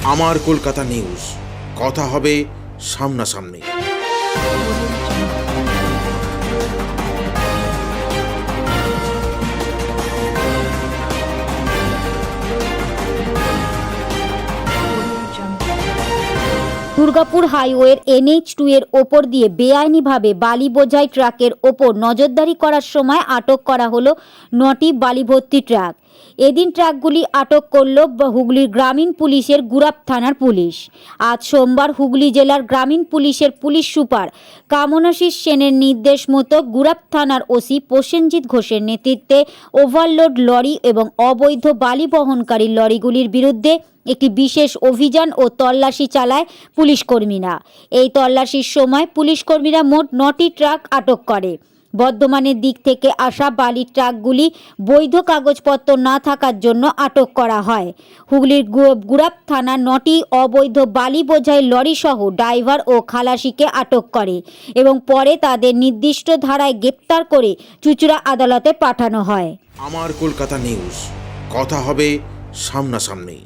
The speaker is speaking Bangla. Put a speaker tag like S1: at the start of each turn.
S1: আমার কলকাতা নিউজ, কথা হবে সামনাসামনি।
S2: দুর্গাপুর হাইওয়ের NH2 এর ওপর দিয়ে বেআইনিভাবে বালি বোঝাই ট্রাকের ওপর নজরদারি করার সময় আটক করা হলো 9টি বালি ভর্তি ট্রাক। এদিন ট্রাকগুলি আটক করল হুগলির গ্রামীণ পুলিশের গুরাপ থানার পুলিশ। আজ সোমবার হুগলি জেলার গ্রামীণ পুলিশের পুলিশ সুপার কামনাশিস সেনের নির্দেশ মতো গুরাপ থানার ওসি প্রসেনজিৎ ঘোষের নেতৃত্বে ওভারলোড লরি এবং অবৈধ বালি বহনকারী লরিগুলির বিরুদ্ধে একটি বিশেষ অভিযান ও তল্লাশি চালায় পুলিশ কর্মীরা। এই তল্লাশির সময় পুলিশ কর্মীরা মোট 9টি ট্রাক আটক করে। বর্ধমানের দিক থেকে আসা বালির ট্রাকগুলি বৈধ কাগজপত্র না থাকার জন্য আটক করা হয়। হুগলির গুরাপ থানা 9টি অবৈধ বালি বোঝাই লরি সহ ড্রাইভার ও খালাসিকে আটক করে এবং পরে তাদের নির্দিষ্ট ধারায় গ্রেপ্তার করে চুঁচুড়া আদালতে পাঠানো হয়।
S1: আমার কলকাতা নিউজ, কথা হবে সামনাসামনি।